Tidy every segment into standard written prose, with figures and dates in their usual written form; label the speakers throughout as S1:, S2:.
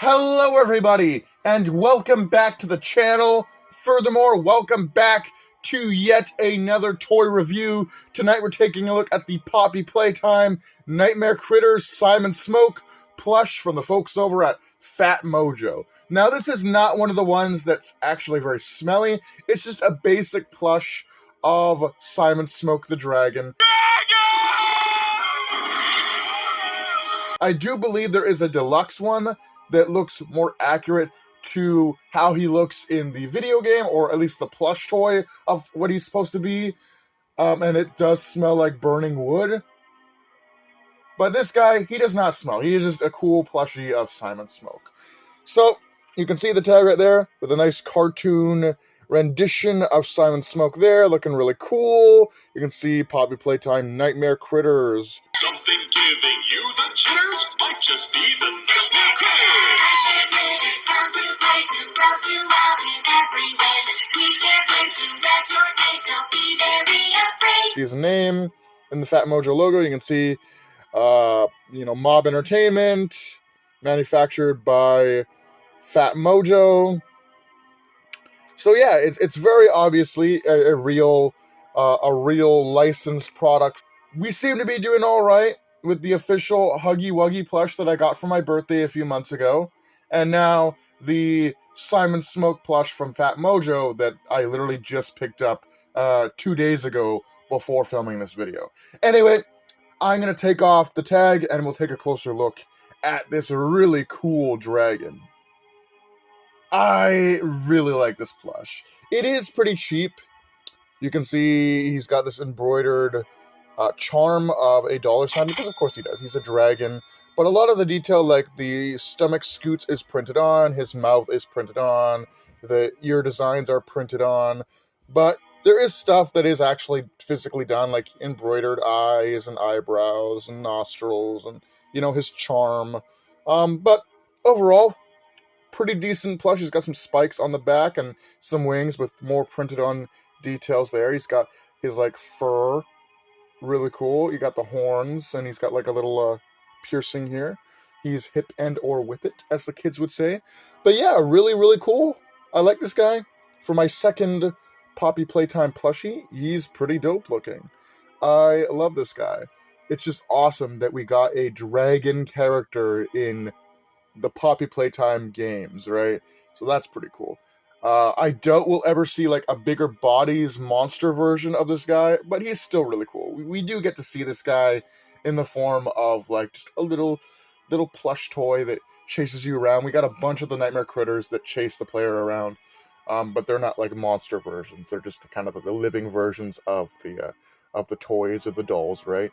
S1: Hello everybody, and welcome back to the channel. Furthermore, welcome back to yet another toy review. Tonight we're taking a look at the Poppy Playtime Nightmare Critters Simon Smoke plush from the folks over at Fat Mojo. Now this is not one of the ones that's actually very smelly. It's just a basic plush of Simon Smoke the Dragon. I do believe there is a deluxe one that looks more accurate to how he looks in the video game, or at least the plush toy of what he's supposed to be. And it does smell like burning wood. But this guy, he does not smell. He is just a cool plushie of Simon Smoke. So, you can see the tag right there with a nice cartoon rendition of Simon Smoke there, looking really cool. You can see Poppy Playtime Nightmare Critters.
S2: Something giving you the jitters might just be the Nightmare Critters.
S1: See his name in the Fat Mojo logo. You can see, Mob Entertainment, manufactured by Fat Mojo. So yeah, it's very obviously a real licensed product. We seem to be doing all right with the official Huggy Wuggy plush that I got for my birthday a few months ago. And now the Simon Smoke plush from Fat Mojo that I literally just picked up 2 days ago before filming this video. Anyway, I'm going to take off the tag and we'll take a closer look at this really cool dragon. I really like this plush. It is pretty cheap. You can see he's got this embroidered charm of a $sign, because of course he does. He's a dragon. But a lot of the detail, like the stomach scoots, is printed on. His mouth is printed on. The ear designs are printed on. But there is stuff that is actually physically done, like embroidered eyes and eyebrows and nostrils and, his charm. But overall, pretty decent plush. He's got some spikes on the back and some wings with more printed on details there. He's got his fur, really cool. You got the horns, and he's got a little piercing here. He's hip and or with it, as the kids would say. But yeah, really cool. I like this guy. For my second Poppy Playtime plushie, he's pretty dope looking. I love this guy. It's just awesome that we got a dragon character in the Poppy Playtime games, right? So that's pretty cool. I doubt we'll ever see a bigger bodies monster version of this guy, but he's still really cool. We do get to see this guy in the form of just a little plush toy that chases you around. We got a bunch of the Nightmare Critters that chase the player around, but they're not monster versions. They're just kind of the living versions of the toys or the dolls, right?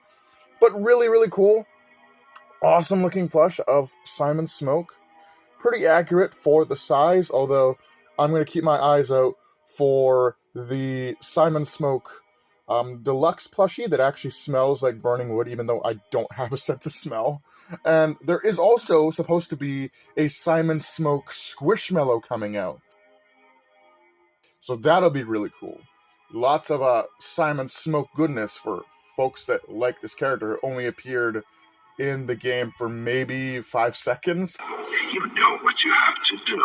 S1: But really cool. Awesome looking plush of Simon Smoke. Pretty accurate for the size, although I'm going to keep my eyes out for the Simon Smoke deluxe plushie that actually smells like burning wood, even though I don't have a sense of smell. And there is also supposed to be a Simon Smoke Squishmallow coming out. So that'll be really cool. Lots of Simon Smoke goodness for folks that like this character, who only appeared in the game for maybe 5 seconds.
S2: You know what you have to do.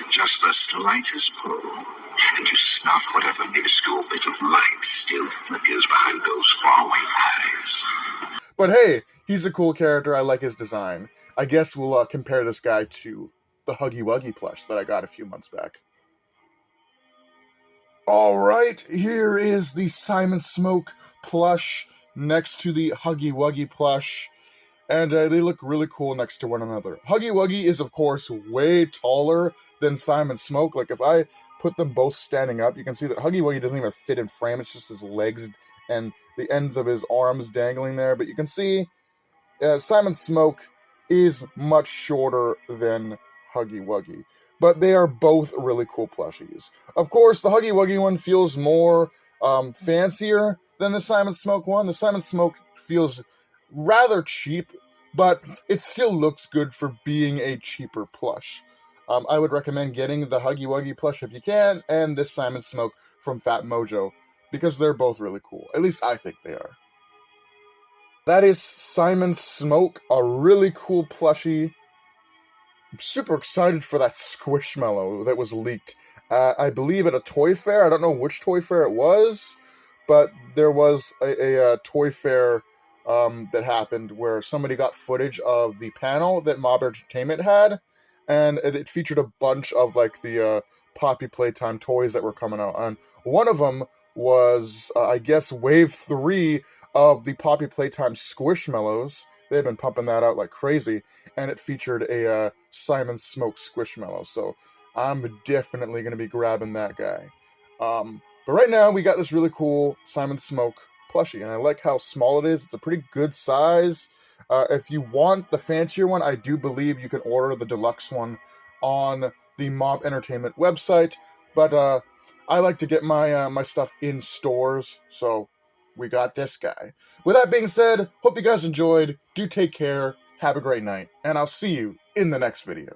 S2: Just the slightest pull, and you snuff whatever minuscule bit of light still flickers behind those faraway eyes.
S1: But hey, he's a cool character. I like his design. I guess we'll compare this guy to the Huggy Wuggy plush that I got a few months back. Alright, here is the Simon Smoke plush next to the Huggy Wuggy plush. And they look really cool next to one another. Huggy Wuggy is, of course, way taller than Simon Smoke. If I put them both standing up, you can see that Huggy Wuggy doesn't even fit in frame. It's just his legs and the ends of his arms dangling there. But you can see Simon Smoke is much shorter than Huggy Wuggy. But they are both really cool plushies. Of course, the Huggy Wuggy one feels more fancier than the Simon Smoke one. The Simon Smoke feels rather cheap, but it still looks good for being a cheaper plush. I would recommend getting the Huggy Wuggy plush if you can, and this Simon Smoke from Fat Mojo, because they're both really cool. At least I think they are. That is Simon Smoke, a really cool plushie. I'm super excited for that Squishmallow that was leaked. I believe at a toy fair. I don't know which toy fair it was, but there was a toy fair that happened where somebody got footage of the panel that Mob Entertainment had, and it featured a bunch of like the Poppy Playtime toys that were coming out. And one of them was, I guess, Wave 3 of the Poppy Playtime Squishmallows. They've been pumping that out like crazy, and it featured a Simon Smoke Squishmallow. So I'm definitely going to be grabbing that guy. But right now, we got this really cool Simon Smoke plushie, and I like how small it is. It's a pretty good size. If you want the fancier one, I do believe you can order the deluxe one on the Mob Entertainment website. But I like to get my stuff in stores, so we got this guy. With that being said, hope you guys enjoyed. Do take care. Have a great night, and I'll see you in the next video.